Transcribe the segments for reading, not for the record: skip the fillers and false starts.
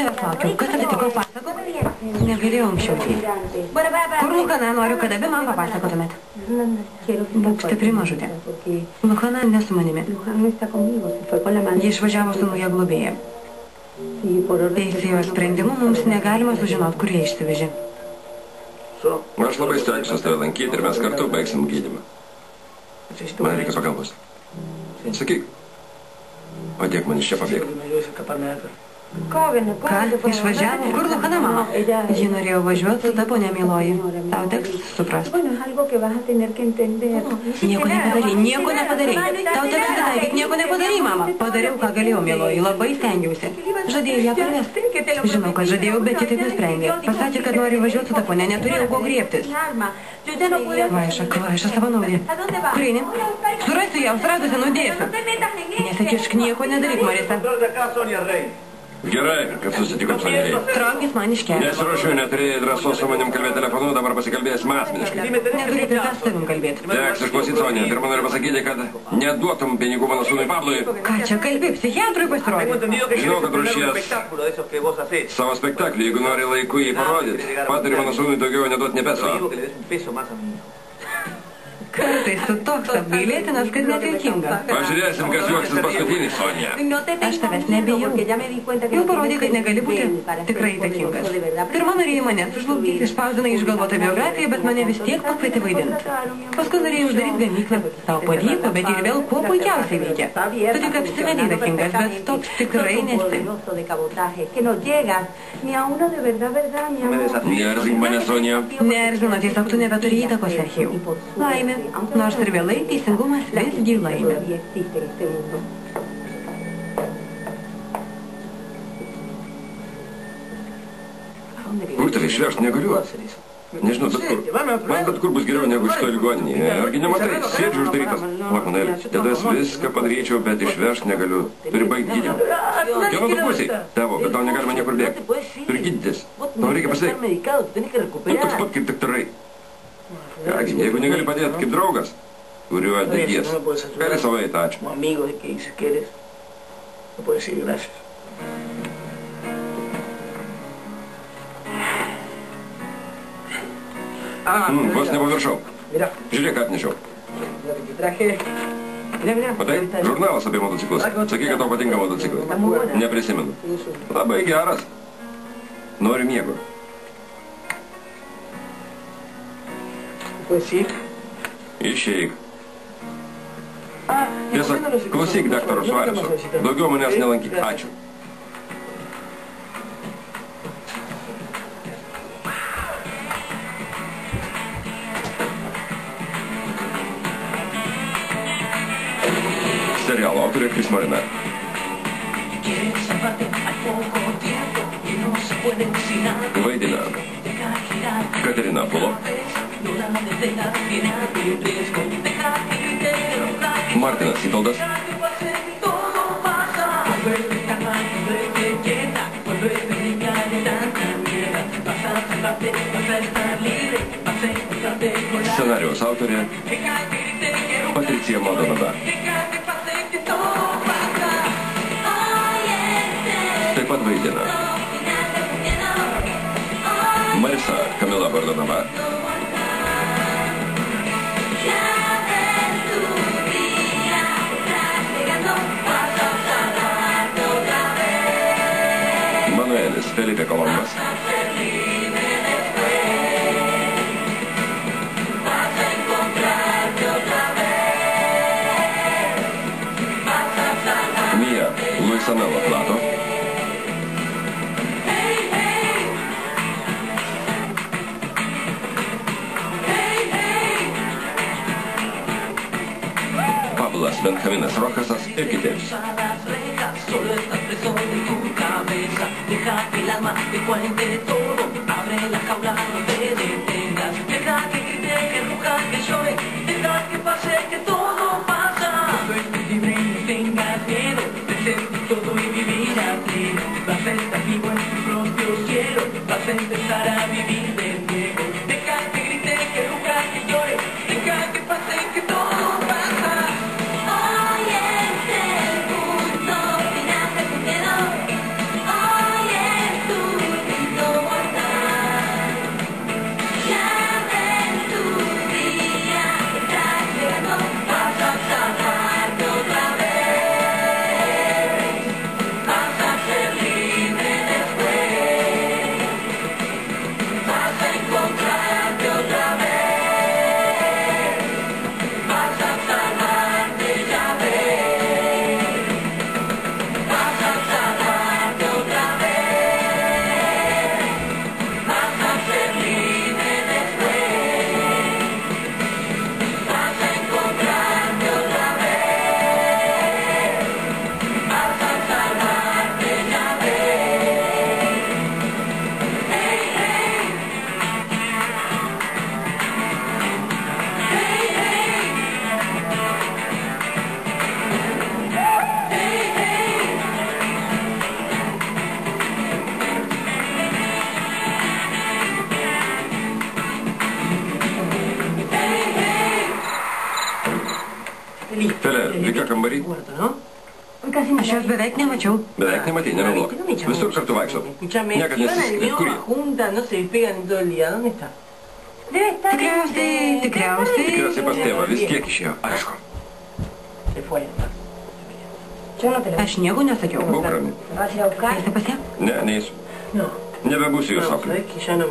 tavęs laukiau. Kas atsitiko, pasakok? Negalėjau anksčiau ateiti. Kur Luhana, noriu, kad abi man papasakotumėt. Būk stipri, mažutė. Luhana ne su manimi. Ji išvažiavo su nauja globėja. Teisėjo sprendimu mums negalima sužinot, kur jie išsivežė. Aš labai stengsiuos tave lankyti ir mes kartu baigsim gydymą. Man reikia pagalbos. Sakyk, padėk man iš čia pabėgti. Ką? Išvažiavo? Kur Luhana, mama? Ji norėjo važiuoti su ta ponia Miloji. Tau teks suprasti. Nieko nepadarei. Tau teks susitaikyti. Nieko nepadarei, mama. Padariau, ką galėjau, Miloji. Labai stengiausi. Žadėjau ją parvesti. Žinau, kad žadėjau, bet ji taip nusprendė. Pasakė, kad nori važiuoti su ta ponia. Neturėjau ko griebtis. Kvaiša savanauja. Kur eini? Surasiu ją, suradusi, nudėsiu. Nesakišk, nieko nedaryk, Marisa. Gerai, kad susitikom su Andrėjai. Traukis man iš kelio. Nesiruošiu, neturėjai drąsos su manim kalbėti telefonu, dabar pasikalbėsim asmeniškai. Neturėtų tas savim kalbėti. Teks išklausyti, Sonija. Pirma noriu pasakyti, kad neduotum pinigų mano sūnui Pablui. Ką čia kalbė? Psichiatrui pasirodė. Žinau, kad ruošies savo spektaklį, jeigu nori laiku jį parodyti. Patari mano sūnui daugiau neduot ne peso. Kartais tu toks apgailėtinas, kad net juokinga. Pažiūrėsim, kas juoksis paskutinis, Sonija. Aš tavęs nebijau. Jau parodė, kad negali būti tikrai įtakingas. Pirma norėjai mane sužlugdyti, išspausdinai išgalvotą biografiją, bet mane vis tiek pakvietė vaidinti. Paskui norėjai uždaryti gamyklą. Tau pavyko, bet ir vėl kuo puikiausiai veikia. Tu tik apsivedei įtakingas, bet toks tikrai nesi. Neerzink mane, Sonija. Neerzino, tiesiog tu nebeturi įtakos, Serhijau. Laimė. Nors ir vėlai, teisingumas visgi laimė. Kur tave išvežti negaliu? Nežinau, bet kur. Man bet kur bus geriau negu šito ligoninėje. Argi nematai, sėdžiu uždarytas. Lakonėlį, tada viską padaryčiau, bet išvežti negaliu. Turi baigti gydymą. Kieno tu pusiai? Tavo, bet tau negalima niekur bėgti. Turi gydytis. Tau reikia pasveikti. Tu toks pat kaip daktarai. Kągi, jeigu negali padėti kaip draugas, kuriuo degies, gali savo eiti, ačiū. Vos nepaviršau. Žiūrėk, atnešiau. Matai, žurnalas apie motociklus. Sakyk, kad tau patinka motociklai. Neprisimenu. Labai geras. Noriu miego. Išeik. Tiesa, klausyk, daktaro Suareso. Daugiau manęs nelankyk. Ačiū. Serialo autorė Kris Marina. Vaidina Katerina Pulo, Martinas Italdas, scenarijos autorė Patricija Maldonada. Taip pat vaidina Marisa Kamila Bardonava, Manuelis Felipe Colombas, Mia Luisana Laplato, Pablas Benjaminas Rojasas ir kiti. kambarį? Aš jos beveik nemačiau. Beveik nematei, nemeluok. Visur kartu vaikštot. Niekad nesiskirėt. Kur jie? Tikriausiai pas tėvą vis tiek išėjo. Aišku. Aš nieko nesakiau. Būk rami. Eisi pas ją? Ne, neįsiu. Nebebūsiu jos auklė.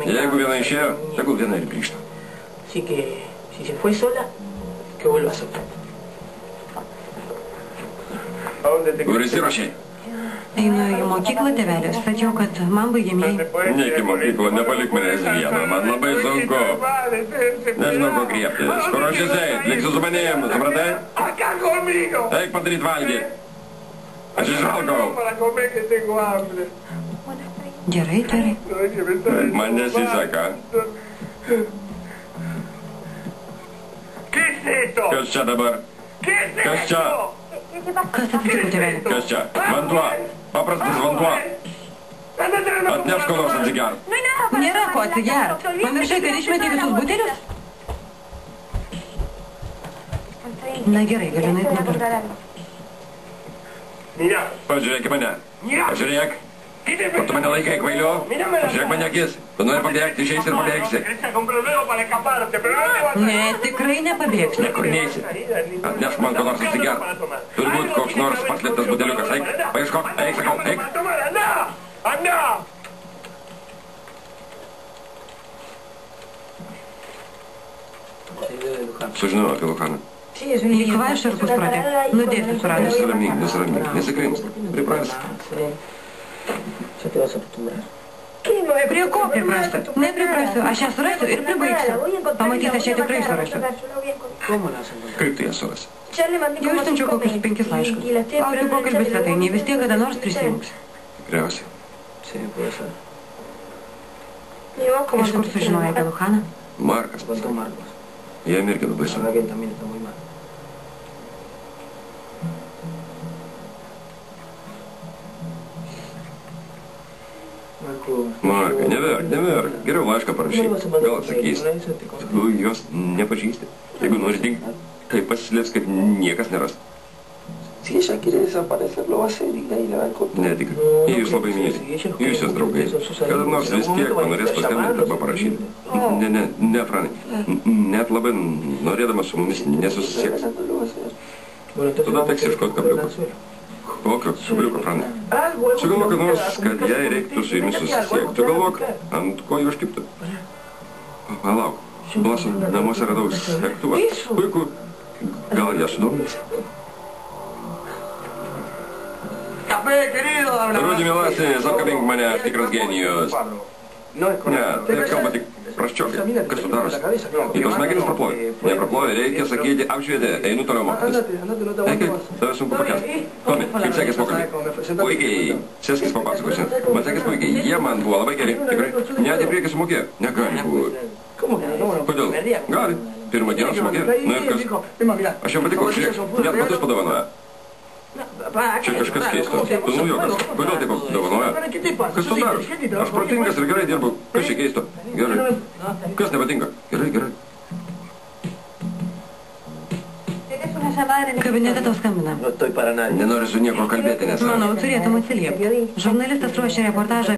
Jeigu viena išėjo, tegul viena ir grįžta. Kur įsirašei? Einu į mokyklą, tėvelis. Sakiau, kad man baigiamieji. Neik į mokyklą, nepalik manęs vieną. Man labai sunku. Nežinau, ko griebtis. Kur aš esi? Liksiu su manim, supratai? Eik padaryt valgyt. Aš išvalgau. Gerai, gerai. Man nesiseka. Kas čia dabar? Kas čia? Kas atsitiko, tėvelį? Kas čia? Vanduo. Paprastas vanduo. Atnešk ko nors atsigert. Nėra ko atsigert. Pamiršai, kad išmetė visus butelius? Na gerai, galiu nueiti nupirkti. Pažiūrėk į mane. Pažiūrėk. O tu mane laikai kvailiu? Žiūrėk mane akis. Tu nori pabėgti, išeisi ir pabėgsi. Ne, tikrai nepabėgsiu. Niekur neisi. Atnešk man ko nors atsigert. Turi būti koks nors paslėptas buteliukas. Eik, paieškok, eik, sakau, eik. Sužinojau apie Lukaną. Lyg vaišarkus pradė. Nudėsiu suradęs. Nesiramink, nesikrimsk. Pripras. Prie ko priprasiu? Nepriprasiu. Aš ją surasiu ir pribaigsiu. Pamatys, aš ją tikrai surasiu. Kaip tu ją surasi? Jau išsiunčiau kokius 5 laiškus. Laukiu pokalbį svetainėje, vis tiek kada nors prisijungs. Tikriausiai. Iš kur sužinojo apie Lukaną? Markas. Jam irgi labai sunku. Markai, neverk. Geriau laišką parašyk. Gal atsakys. Tu jos nepažįsti. Jeigu nori dingt, tai pasislėps, kad niekas neras. Netik. Jie jūs labai myli. Jūs jos draugai. Kada nors vis tiek panorės paskambinti arba parašyti. Ne, Franai. Net labai norėdamas su mumis nesusisieks. Tada teks ieškoti kabliuko. Kokio kabliuko, Franai? Sugalvok, kad nors, kad jai reiktų su jumis susisiekti. Sugalvok, ant ko jų užkiptų. Palauk. Blossom, namuose radau sektuvą. Puiku. Gal ją sudomins? Rudi, mielasis, apkabink mane, aš tikras genijus. Ne, taip kalba tik prasčiokai. Kas tu darosi? Į tos smegenis praplovi. Nepraplovi, reikia sakyti, apšvietė, einu toliau mokytis. Eik, tave sunku pakelt. Tomi, kaip sekės pokalbį? Puikiai, sėskis papasakosi. Man sekės puikiai, jie man buvo labai geri. Tikrai, net į priekį sumokėjo. Negali būti. Kodėl? Gali. Pirmą dieną sumokėjo. Nu ir kas? Aš jam patiko, žiūrėk, net batus padovanoja. Čia kažkas keisto. Tu nujokas. Kodėl taip dovanoja? Kas tu daros? Aš protingas ir gerai dirbu. Kas čia keisto? Gerai. Kas nepatinka? Gerai. Kabinete tau skambina. Nenoriu su nieko kalbėti, nes... Manau, turėtum atsiliepti. Žurnalistas ruošia reportažą